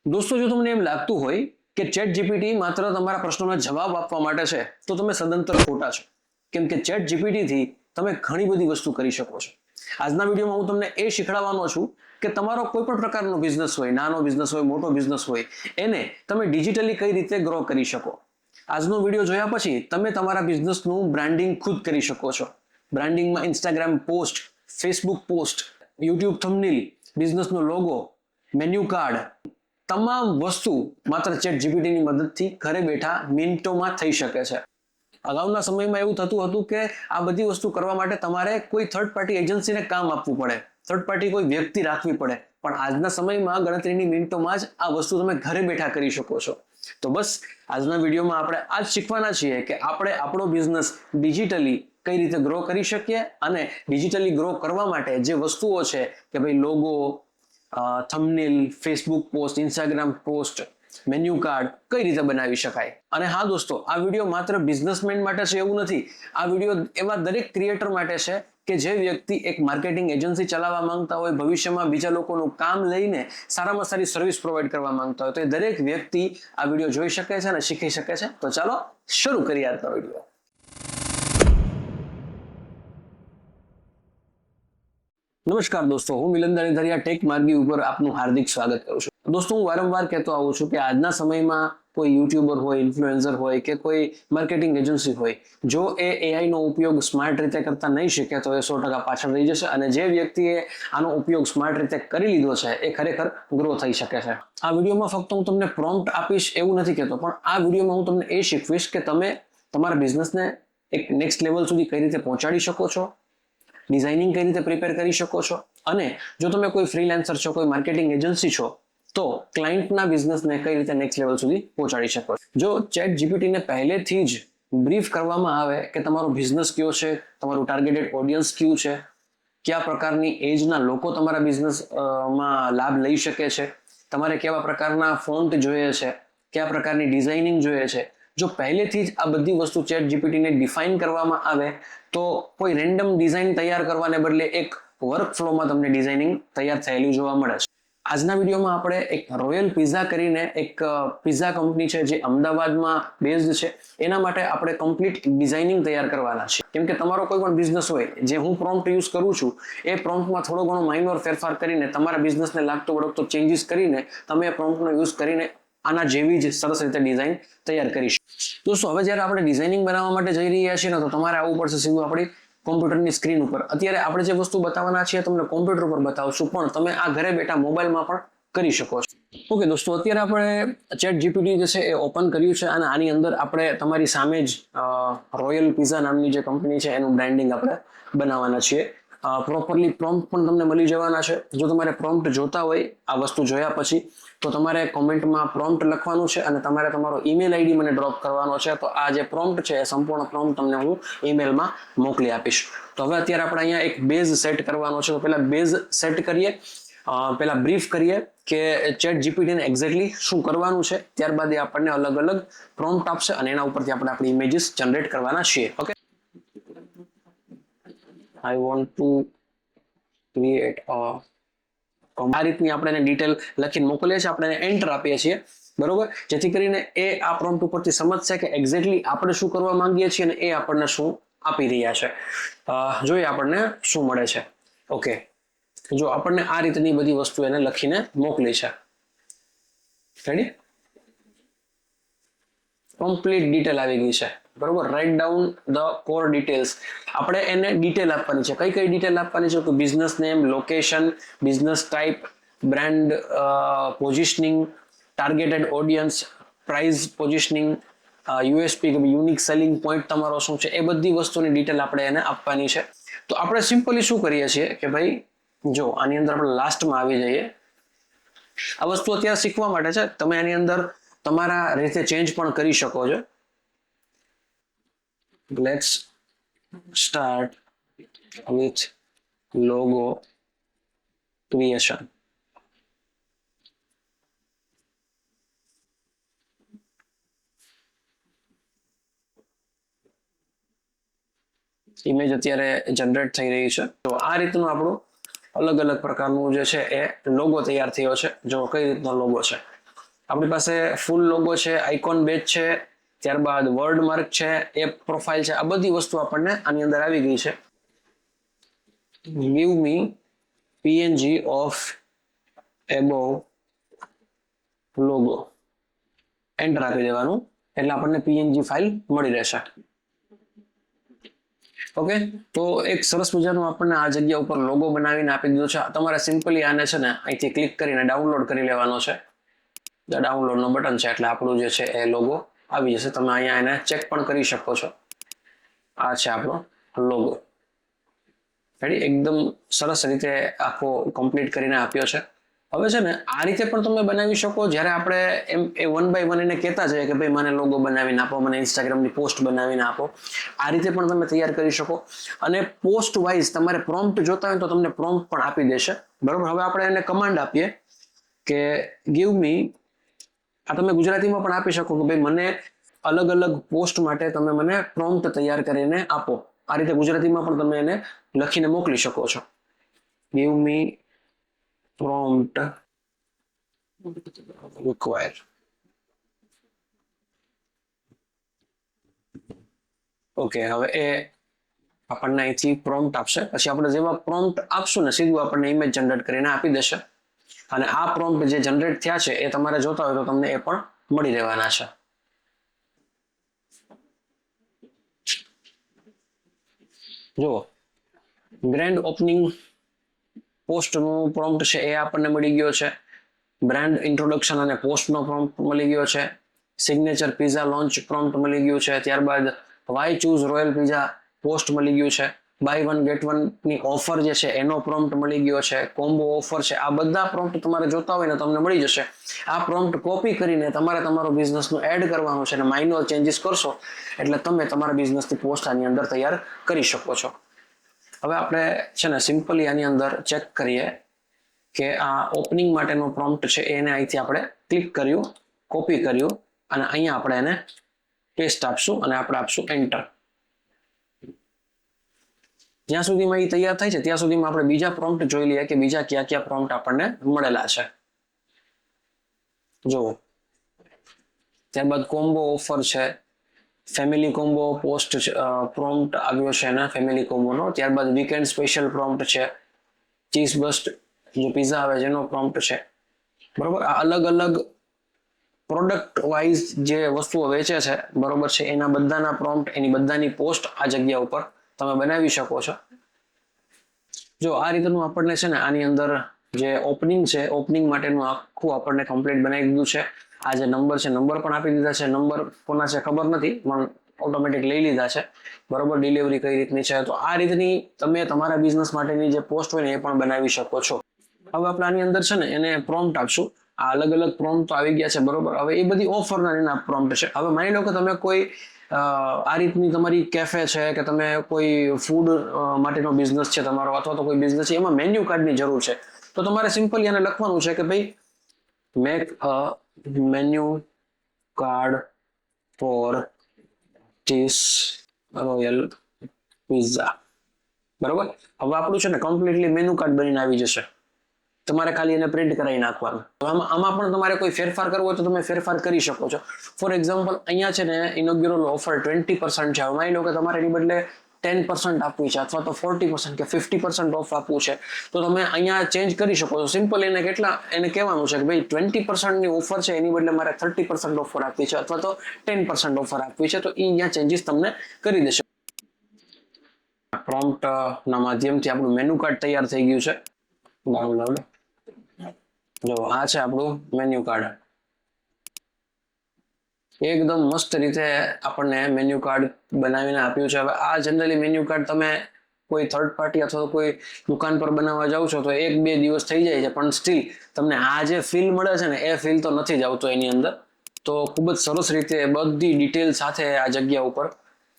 દોસ્તો, જો તમને એમ લાગતું હોય કે ચેટ જીપીટી માત્ર તમારા પ્રશ્નોના જવાબ આપવા માટે છે તો તમે સદંતર ખોટા છો, કેમ કે ચેટ જીપીટી થી તમે ઘણી બધી વસ્તુ કરી શકો છો. આજના વિડીયોમાં હું તમને એ શીખવાડવાનો છું કે તમારો કોઈ પણ પ્રકારનો બિઝનેસ હોય, નાનો બિઝનેસ હોય, મોટો બિઝનેસ હોય, એને તમે ડિજિટલી કઈ રીતે ગ્રો કરી શકો. આજનો વિડીયો જોયા પછી તમે તમારા બિઝનેસનું બ્રાન્ડિંગ ખુદ કરી શકો છો. બ્રાન્ડિંગમાં Instagram post, Facebook post, YouTube thumbnail, બિઝનેસનો લોગો, મેન્યુ કાર્ડ, તમામ વસ્તુ માત્ર ચેટ જીપીટીની મદદથી ઘરે બેઠા મિનિટોમાં થઈ શકે છે. અગાઉના સમયમાં એવું થતું હતું કે આ બધી વસ્તુ કરવા માટે તમારે કોઈ થર્ડ પાર્ટી એજન્સીને કામ આપવું પડે, થર્ડ પાર્ટી કોઈ વ્યક્તિ રાખવી પડે, પણ આજના સમયમાં ગણતરીની મિનિટોમાં જ આ વસ્તુ તમે ઘરે બેઠા કરી શકો છો. તો બસ આજના વિડીયોમાં આપણે આ જ શીખવાના છીએ કે આપણે આપણો બિઝનેસ ડિજિટલી કઈ રીતે ગ્રો કરી શકીએ અને ડિજિટલી ગ્રો કરવા માટે જે વસ્તુઓ છે કે ભાઈ logo, thumbnail, Facebook post, Instagram post, menu card કઈ રીતે બનાવી શકાય. અને હા દોસ્તો, આ વિડીયો માત્ર બિઝનેસમેન માટે છે એવું નથી. આ વિડીયો એવા દરેક ક્રિએટર માટે છે કે જે વ્યક્તિ એક માર્કેટિંગ એજન્સી ચલાવવા માંગતા હોય, ભવિષ્યમાં બીજા લોકોનું કામ લઈને સારામાં સારી સર્વિસ પ્રોવાઈડ કરવા માંગતા હોય, તો એ દરેક વ્યક્તિ આ વિડીયો જોઈ શકે છે અને શીખી શકે છે. તો ચાલો શરૂ કરીએ આજનો વિડીયો. નમસ્કાર દોસ્તો, હું મિલન દાણીધરિયા ટેક માર્ગી ઉપર આપનું હાર્દિક સ્વાગત કરું છું. દોસ્તો, હું વારંવાર કહેતો આવું છું કે આજના સમયમાં કોઈ યુટ્યુબર હોય, ઇન્ફ્લુએન્સર હોય કે કોઈ માર્કેટિંગ એજન્સી હોય, જો એ એઆઈ નો ઉપયોગ સ્માર્ટ રીતે કરતા નહીં શીખે તો એ 100% પાછળ રહી જશે. અને જે વ્યક્તિએ આનો ઉપયોગ સ્માર્ટ રીતે કરી લીધો છે એ ખરેખર ગ્રો થઈ શકે છે. આ વિડીયોમાં ફક્ત હું તમને પ્રોમ્પ્ટ આપીશ એવું નથી કહેતો, પણ આ વિડીયોમાં હું તમને એ શીખવીશ કે તમે તમારા બિઝનેસને એક નેક્સ્ટ લેવલ સુધી કઈ રીતે પહોંચાડી શકો છો, ડિઝાઇનિંગ કઈ રીતે પ્રિપેર કરી શકો છો, અને જો તમે કોઈ ફ્રીલાન્સર છો, કોઈ માર્કેટિંગ એજન્સી છો, તો ક્લાયન્ટના બિઝનેસને કઈ રીતે નેક્સ્ટ લેવલ સુધી પહોંચાડી શકો છો. જો ચેટ જીપીટીને પહેલેથી જ બ્રીફ કરવામાં આવે કે તમારો બિઝનેસ કયો છે, તમારું ટાર્ગેટેડ ઓડિયન્સ કયું છે, કયા પ્રકારની એજના લોકો તમારા બિઝનેસમાં લાભ લઈ શકે છે, તમારે કેવા પ્રકારના ફોન્ટ જોઈએ છે, કયા પ્રકારની ડિઝાઇનિંગ જોઈએ છે, જો પહેલેથી જ આ બધી વસ્તુ ચેટ જીપીટીને ડિફાઇન કરવામાં આવે તો કોઈ રેન્ડમ ડિઝાઇન તૈયાર કરવાને બદલે એક વર્કફ્લોમાં તમને ડિઝાઇનિંગ તૈયાર થયેલું જોવા મળે છે. આજના વિડીયોમાં આપણે એક રોયલ પિઝા કરીને એક પિઝા કંપની છે જે અમદાવાદમાં બેઝડ છે, એના માટે આપણે કમ્પ્લીટ ડિઝાઇનિંગ તૈયાર કરવાના છે. કેમ કે તમારો કોઈ પણ બિઝનેસ હોય, જે હું પ્રોમ્પ્ટ યુઝ કરું છું એ પ્રોમ્પ્ટમાં થોડો ઘણો માઇનોર ફેરફાર કરીને તમારા બિઝનેસને લાગતો વળગતો ચેન્જીસ કરીને તમે એ પ્રોમ્પ્ટનો યુઝ કરીને આના જેવી જ સરસ રીતે ડિઝાઇન તૈયાર કરીશું. દોસ્તો, હવે જ્યારે આપણે ડિઝાઇનિંગ બનાવવા માટે જઈ રહ્યા છીએ ને, તો તમારે આવવું પડશે સીધું આપણી કોમ્પ્યુટરની સ્ક્રીન ઉપર. અત્યારે આપણે જે વસ્તુ બતાવવાના છીએ તમને કોમ્પ્યુટર પર બતાવશું, પણ તમે આ ઘરે બેઠા મોબાઈલમાં પણ કરી શકો છો. ઓકે દોસ્તો, અત્યારે આપણે ચેટ જીપીટી જે છે એ ઓપન કર્યું છે અને આની અંદર આપણે તમારી સામે જ રોયલ પિઝા નામની જે કંપની છે એનું બ્રાન્ડિંગ આપણે બનાવવાના છીએ. પ્રોપરલી પ્રોમ્પ્ટ પણ તમને મળી જવાના છે. જો તમારે પ્રોમ્પ્ટ જોતા હોય આ વસ્તુ જોયા પછી, તો તમારે કોમેન્ટમાં પ્રોમ્પ્ટ લખવાનું છે અને તમારે તમારો ઈમેલ આઈડી મને ડ્રોપ કરવાનો છે. તો આ જે પ્રોમ્પ્ટ છે એ સંપૂર્ણ પ્રોમ્પ્ટ તમને હું ઈમેલમાં મોકલી આપીશ. તો હવે અત્યારે આપણે અહીંયા એક બેઝ સેટ કરવાનો છે. તો પહેલા બેઝ સેટ કરીએ, પહેલા બ્રીફ કરીએ કે ચેટ જીપીટીને એક્ઝેક્ટલી શું કરવાનું છે. ત્યારબાદ એ આપણને અલગ અલગ પ્રોમ્પ્ટ આપશે અને એના ઉપરથી આપણે આપણી ઇમેજીસ જનરેટ કરવાના છીએ. Okay, I want to create આ રીતની આપણે એને ડિટેલ લખીને મોકલીએ છીએ, આપણે એને એન્ટર આપીએ છીએ, બરોબર, જેથી કરીને એ આ પ્રોમ્પ્ટ ઉપરથી સમજશે કે એક્ઝેક્ટલી આપણે શું કરવા માંગીએ છીએ અને એ આપણને શું આપી રહ્યા છે. જોઈએ આપણને શું મળે છે. ઓકે, જો આપણને આ રીતની બધી વસ્તુ એને લખીને મોકલી છે. રેડી, કમ્પ્લીટ ડિટેલ આવી ગઈ છે, બરોબર. Write down the core details. આપણે એને ડિટેલ આપવાની છે. કઈ કઈ ડિટેલ આપવાની છે? તો business name, location, business type, brand positioning, targeted audience, price positioning, USP કે યુનિક સેલિંગ પોઈન્ટ તમારો શું છે, એ બધી વસ્તુની ડિટેલ આપણે એને આપવાની છે. તો આપણે સિમ્પલી શું કરીએ છીએ કે ભાઈ જો આની અંદર આપણે લાસ્ટમાં આવી જઈએ. આ વસ્તુ અત્યારે શીખવા માટે છે, તમે આની અંદર તમારા રીતે ચેન્જ પણ કરી શકો છો. Let's start with logo creation. Image અત્યારે જનરેટ થઈ રહી છે. તો આ રીતનું આપણું અલગ અલગ પ્રકારનું જે છે એ લોગો તૈયાર થયો છે. જો કઈ રીતનો લોગો છે, આપણી પાસે ફૂલ લોગો છે, આઇકોન બેજ છે, ત્યારબાદ વર્ડ માર્ક છે, એપ પ્રોફાઇલ છે, આ બધી વસ્તુ આપણને આની અંદર આવી ગઈ છે. Give me PNG of above logo, enter આપી દેવાનું એટલે આપણને પીએનજી ફાઇલ મળી રહેશે. ઓકે, તો એક સરસ મજાનું આપણને આ જગ્યા ઉપર લોગો બનાવીને આપી દીધો છે. તમારે સિમ્પલી આને છે ને અહીંથી ક્લિક કરીને ડાઉનલોડ કરી લેવાનો છે. ડાઉનલોડ નો બટન છે એટલે આપણું જે છે એ લોગો આવી જશે. તમે અહીંયા એને ચેક પણ કરી શકો છો. આ છે આપણો લોગો. રેડી, એકદમ સરસ રીતે આખો કમ્પ્લીટ કરીને આપ્યો છે. હવે છે ને આ રીતે પણ તમે બનાવી શકો. જ્યારે આપણે એમ એ 1 by 1 એને કહેતા જઈએ કે ભાઈ મને લોગો બનાવીને આપો, મને ઇન્સ્ટાગ્રામની પોસ્ટ બનાવીને આપો, આ રીતે પણ તમે તૈયાર કરી શકો. અને પોસ્ટ વાઇઝ તમારે પ્રોમ્પ્ટ જોતા હોય તો તમને પ્રોમ્પ્ટ પણ આપી દેશે. બરોબર, હવે આપણે એને કમાન્ડ આપીએ કે ગીવ મી, આ તમે ગુજરાતીમાં પણ આપી શકો કે ભાઈ મને અલગ અલગ પોસ્ટ માટે તમે મને પ્રોમ્પ્ટ તૈયાર કરીને આપો. આ રીતે ગુજરાતીમાં પણ તમે એને લખીને મોકલી શકો છો. Give me prompt required. Okay, હવે એ આપણને અહીંથી પ્રોમ્પ્ટ આપશે. પછી આપણે જેવા પ્રોમ્પ્ટ આપશું ને સીધું આપણને ઇમેજ જનરેટ કરીને આપી દેશે. અને આ પ્રોમ્પ્ટ જે જનરેટ થયા છે એ તમારે જોતા હોય તો તમને એ પણ મળી રહેવાના છે. જુઓ, ગ્રેન્ડ ઓપનિંગ પોસ્ટનું પ્રોમ્પ્ટ છે એ આપણને મળી ગયો છે. બ્રાન્ડ ઇન્ટ્રોડક્શન અને પોસ્ટનો પ્રોમ્પ્ટ મળી ગયો છે. સિગ્નેચર પિઝા લોન્ચ પ્રોમ્પ્ટ મળી ગયું છે. ત્યારબાદ why choose royal pizza post મળી ગયું છે. બાય 1 get 1 ની ઓફર જે છે એનો પ્રોમ્પ્ટ મળી ગયો છે. કોમ્બો ઓફર છે. આ બધા પ્રોમ્પ્ટ તમારે જોતા હોય ને તમને મળી જશે. આ પ્રોમ્પ્ટ કોપી કરીને તમારે તમારો બિઝનેસનું એડ કરવાનું છે અને માઇનોર ચેન્જીસ કરશો એટલે તમે તમારા બિઝનેસની પોસ્ટ આની અંદર તૈયાર કરી શકો છો. હવે આપણે છે ને સિમ્પલી આની અંદર ચેક કરીએ કે આ ઓપનિંગ માટેનો પ્રોમ્પ્ટ છે એને અહીંથી આપણે ક્લિક કર્યું, કોપી કર્યું અને અહીંયા આપણે એને પેસ્ટ આપશું અને આપણે આપશું એન્ટર. જ્યાં સુધીમાં એ તૈયાર થાય છે ત્યાં સુધીમાં આપણે બીજા પ્રોમ્પ્ટ જોઈ લઈએ કે બીજા કયા કયા પ્રોમ્પ્ટ આપણને મળેલા છે. જુઓ, ત્યારબાદ કોમ્બો ઓફર છે, ફેમિલી કોમ્બો પોસ્ટ પ્રોમ્પ્ટ આવ્યો છે એના ફેમિલી કોમ્બોનો. ત્યારબાદ વીકેન્ડ સ્પેશિયલ પ્રોમ્પ્ટ છે, ચીઝ બસ્ટ જે પિઝા આવે છે એનો પ્રોમ્પ્ટ છે. બરોબર, આ અલગ અલગ પ્રોડક્ટ વાઇઝ જે વસ્તુઓ વેચે છે બરોબર છે એના બધાના પ્રોમ્પ્ટ, એની બધાની પોસ્ટ આ જગ્યા ઉપર તમે બનાવી શકો છો. જો આ રીતનું આપણને છે ને આની અંદર જે ઓપનિંગ છે, ઓપનિંગ માટેનું આખું આપણને કમ્પ્લીટ બનાવી દીધું છે. આ જે નંબર છે નંબર પણ આપી દીધા છે. નંબર કોના છે ખબર નથી પણ ઓટોમેટિક લઈ લીધા છે. બરોબર, ડિલિવરી કઈ રીતની છે. તો આ રીતની તમે તમારા બિઝનેસ માટેની જે પોસ્ટ હોય ને એ પણ બનાવી શકો છો. હવે આપણે આની અંદર છે ને એને પ્રોમ્પ્ટ આપશું. આ અલગ અલગ પ્રોમ્પ્ટ તો આવી ગયા છે બરોબર. હવે એ બધી ઓફરના એના પ્રોમ્પ્ટ છે. હવે માની લો કે તમે કોઈ આ રીતની તમારી કેફે છે કે તમે કોઈ ફૂડ માટેનો બિઝનેસ છે તમારો અથવા તો કોઈ બિઝનેસ છે એમાં મેન્યુ કાર્ડની જરૂર છે. તો તમારે સિમ્પલી એને લખવાનું છે કે ભાઈ make a menu card four cheese royal pizza. બરોબર, હવે આપણું છે ને કમ્પ્લીટલી મેન્યુ કાર્ડ બનીને આવી જશે. તમારે ખાલી એને પ્રિન્ટ કરાવી નાખવાનું. આમાં પણ તમારે કોઈ ફેરફાર કરવો હોય તો તમે ફેરફાર કરી શકો છો. ફોર એક્ઝામ્પલ અહીંયા છે ને ઇનોગ્યુરલ ઓફર 20% છે. હવે માની લો કે તમારે એની બદલે 10% આપવી છે અથવા તો 40% કે 50% ઓફ આપવું છે તો તમે અહીંયા ચેન્જ કરી શકો છો. સિમ્પલ એને કહેવાનું છે કે ભાઈ 20% ની ઓફર છે એની બદલે મારે 30% ઓફર આપવી છે અથવા તો 10% ઓફર આપવી છે તો એ અહીંયા ચેન્જીસ તમને કરી દેશે. પ્રોમ્પ્ટ ના માધ્યમથી આપણું મેનુ કાર્ડ તૈયાર થઈ ગયું છે. ડાઉનલોડ, જો આ છે આપણું મેન્યુ કાર્ડ. એકદમ મસ્ત રીતે આપણને મેન્યુ કાર્ડ બનાવીને આપ્યું છે. હવે આ જનરલી મેન્યુ કાર્ડ તમે કોઈ થર્ડ પાર્ટી અથવા કોઈ દુકાન પર બનાવવા જાવ છો તો 1-2 દિવસ થઈ જાય છે પણ સ્ટીલ તમને આ જે ફીલ મળે છે ને એ ફીલ તો નથી જ આવતો એની અંદર. તો ખૂબ જ સરસ રીતે બધી ડિટેલ સાથે આ જગ્યા ઉપર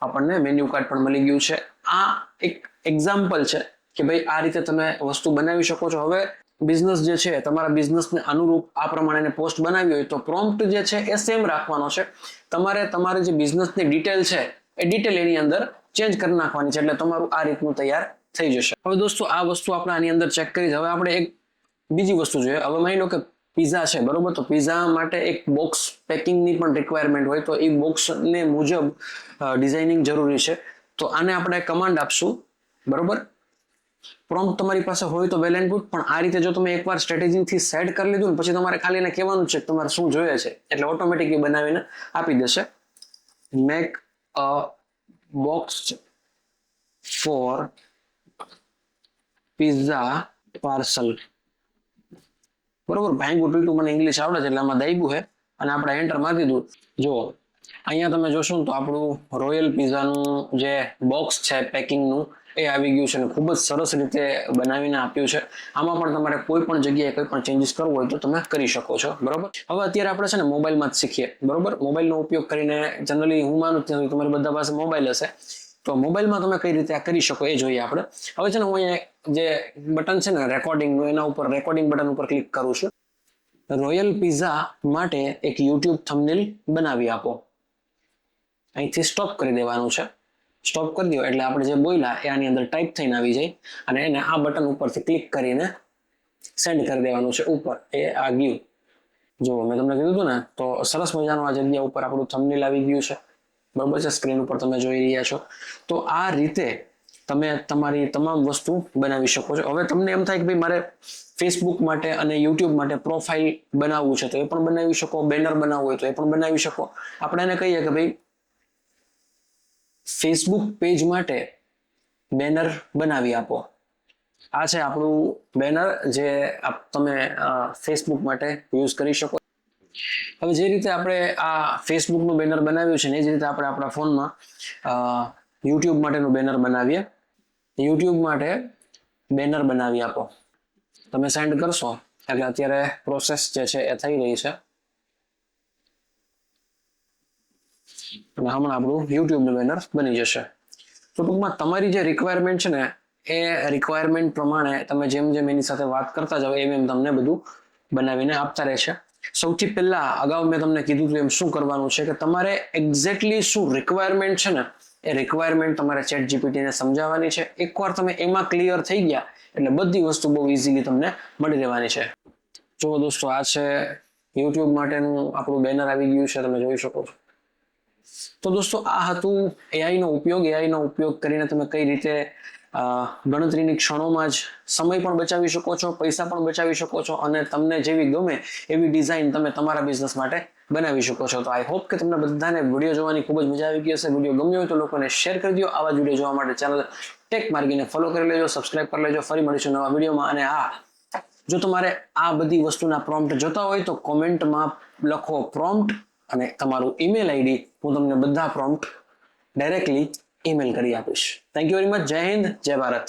આપણને મેન્યુ કાર્ડ પણ મળી ગયું છે. આ એક એક્ઝામ્પલ છે કે ભાઈ આ રીતે તમે વસ્તુ બનાવી શકો છો. હવે બિઝનેસ જે છે તમારા બિઝનેસને અનુરૂપ આ પ્રમાણે પોસ્ટ બનાવી હોય તો પ્રોમ્પ્ટ જે છે એ સેમ રાખવાનો છે. તમારે જે બિઝનેસની ડિટેલ છે એ ડિટેલ એની અંદર ચેન્જ કરી નાખવાની છે એટલે તમારું આ રીતનું તૈયાર થઈ જશે. હવે દોસ્તો આ વસ્તુ આપણે આની અંદર ચેક કરી. હવે આપણે એક બીજી વસ્તુ જોઈએ. હવે માની લો કે પીઝા છે બરોબર, તો પીઝા માટે એક બોક્સ પેકિંગની પણ રિક્વાયરમેન્ટ હોય, તો એ બોક્સને મુજબ ડિઝાઇનિંગ જરૂરી છે. તો આને આપણે કમાન્ડ આપશું બરોબર. પ્રોમ્પ્ટ તમારી પાસે હોય તો વેલ એન્ડ ગુડ, પણ આ રીતે જો તમે એકવાર સ્ટ્રેટેજીથી સેટ કરી લીધું ને પછી તમારે ખાલી એને કહેવાનું છે કે તમારે શું જોઈએ છે, એટલે ઓટોમેટિકલી બનાવીને આપી દેશે. Make a box for pizza parcel બરોબર. ભાંગું પીટું મને ઇંગ્લિશ આવડે છે એટલે આમાં દાઈબું છે અને આપણે એન્ટર મારી દીધું. જો અહીંયા તમે જોશો ને તો આપણું રોયલ પિઝાનું જે બોક્સ છે પેકિંગનું એ આવી ગયું છે અને ખૂબ જ સરસ રીતે બનાવીને આપ્યું છે. આમાં પણ તમારે કોઈ પણ જગ્યાએ કોઈ પણ ચેન્જીસ કરવો હોય તો તમે કરી શકો છો બરોબર. હવે અત્યારે આપણે છે ને મોબાઈલમાં જ શીખીએ બરોબર. મોબાઈલનો ઉપયોગ કરીને જનરલી હું માનું ત્યાં તમારી બધા પાસે મોબાઈલ હશે, તો મોબાઈલમાં તમે કઈ રીતે આ કરી શકો એ જોઈએ આપણે. હવે છે ને હું અહીંયા જે બટન છે ને રેકોર્ડિંગનું, એના ઉપર રેકોર્ડિંગ બટન ઉપર ક્લિક કરું છું. રોયલ પિઝા માટે એક યુટ્યુબ થંબનેલ બનાવી આપો. અહીંથી સ્ટોપ કરી દેવાનું છે. સ્ટોપ કરી દો એટલે આપણે જે બોલ્યા એ આની અંદર ટાઈપ થઈને આવી જાય અને એને આ બટન ઉપરથી ક્લિક કરીને સેન્ડ કરી દેવાનું છે ઉપર. એ આ ગયું. જો મેં તમને કીધું હતું ને, તો સરસ મજાનું આ જગ્યા ઉપર આપણું થંબનેલ આવી ગયું છે બરોબર છે. સ્ક્રીન ઉપર તમે જોઈ રહ્યા છો. તો આ રીતે તમે તમારી તમામ વસ્તુ બનાવી શકો છો. હવે તમને એમ થાય કે ભાઈ મારે ફેસબુક માટે અને યુટ્યુબ માટે પ્રોફાઇલ બનાવવું છે તો એ પણ બનાવી શકો, બેનર બનાવવું હોય તો એ પણ બનાવી શકો. આપણે એને કહીએ કે ભાઈ ફેસબુક પેજ માટે બેનર બનાવી આપો. આ છે આપણું બેનર જે તમે ફેસબુક માટે યુઝ કરી શકો. હવે જે રીતે આપણે આ ફેસબુકનું બેનર બનાવ્યું છે ને એ જ રીતે આપણે આપણા ફોનમાં યુટ્યુબ માટેનું બેનર બનાવીએ. યુટ્યુબ માટે બેનર બનાવી આપો. તમે સેન્ડ કરશો એટલે અત્યારે પ્રોસેસ જે છે એ થઈ રહી છે અને હમણાં આપણું યુટ્યુબનું બેનર બની જશે. તો ટૂંકમાં તમારી જે રિક્વાયરમેન્ટ છે ને એ રિક્વાયરમેન્ટ પ્રમાણે તમે જેમ જેમ એની સાથે વાત કરતા જાઓ એમ એમ તમને બધું બનાવીને આપતા રહેશે. સૌથી પહેલા અગાઉ મેં તમને કીધું હતું એમ શું કરવાનું છે કે તમારે એક્ઝેક્ટલી શું રિક્વાયરમેન્ટ છે ને એ રિક્વાયરમેન્ટ તમારે ચેટ જીપીટીને સમજાવવાની છે. એકવાર તમે એમાં ક્લિયર થઈ ગયા એટલે બધી વસ્તુ બહુ ઇઝીલી તમને મળી રહેવાની છે. જો દોસ્તો આ છે યુટ્યુબ માટેનું આપણું બેનર આવી ગયું છે, તમે જોઈ શકો છો. તો દોસ્તો આ હતું એઆઈનો ઉપયોગ કરીને તમે કઈ રીતે ગણતરીની ક્ષણોમાં જ સમય પણ બચાવી શકો છો, પૈસા પણ બચાવી શકો છો અને તમને જેવી ગમે એવી ડિઝાઇન તમે તમારા બિઝનેસ માટે બનાવી શકો છો. તો આઈ હોપ કે તમને બધાને વિડીયો જોવાની ખૂબ જ મજા આવી ગઈ હશે. વિડીયો ગમ્યો હોય તો લોકોને શેર કરી દો. આવા જ વિડીયો જોવા માટે ચેનલ ટેક માર્ગીને ફોલો કરી લેજો, સબસ્ક્રાઇબ કરી લેજો. ફરી મળીશું નવા વિડીયોમાં. અને જો તમારે આ બધી વસ્તુના પ્રોમ્પ્ટ જોતા હોય તો કોમેન્ટમાં લખો પ્રોમ્પ્ટ અને તમારું ઈમેલ આઈડી, હું તમને બધા પ્રોમ્પ્ટ ડાયરેક્ટલી ઈમેલ કરી આપીશ. Thank you very much. જય હિન્દ, જય ભારત.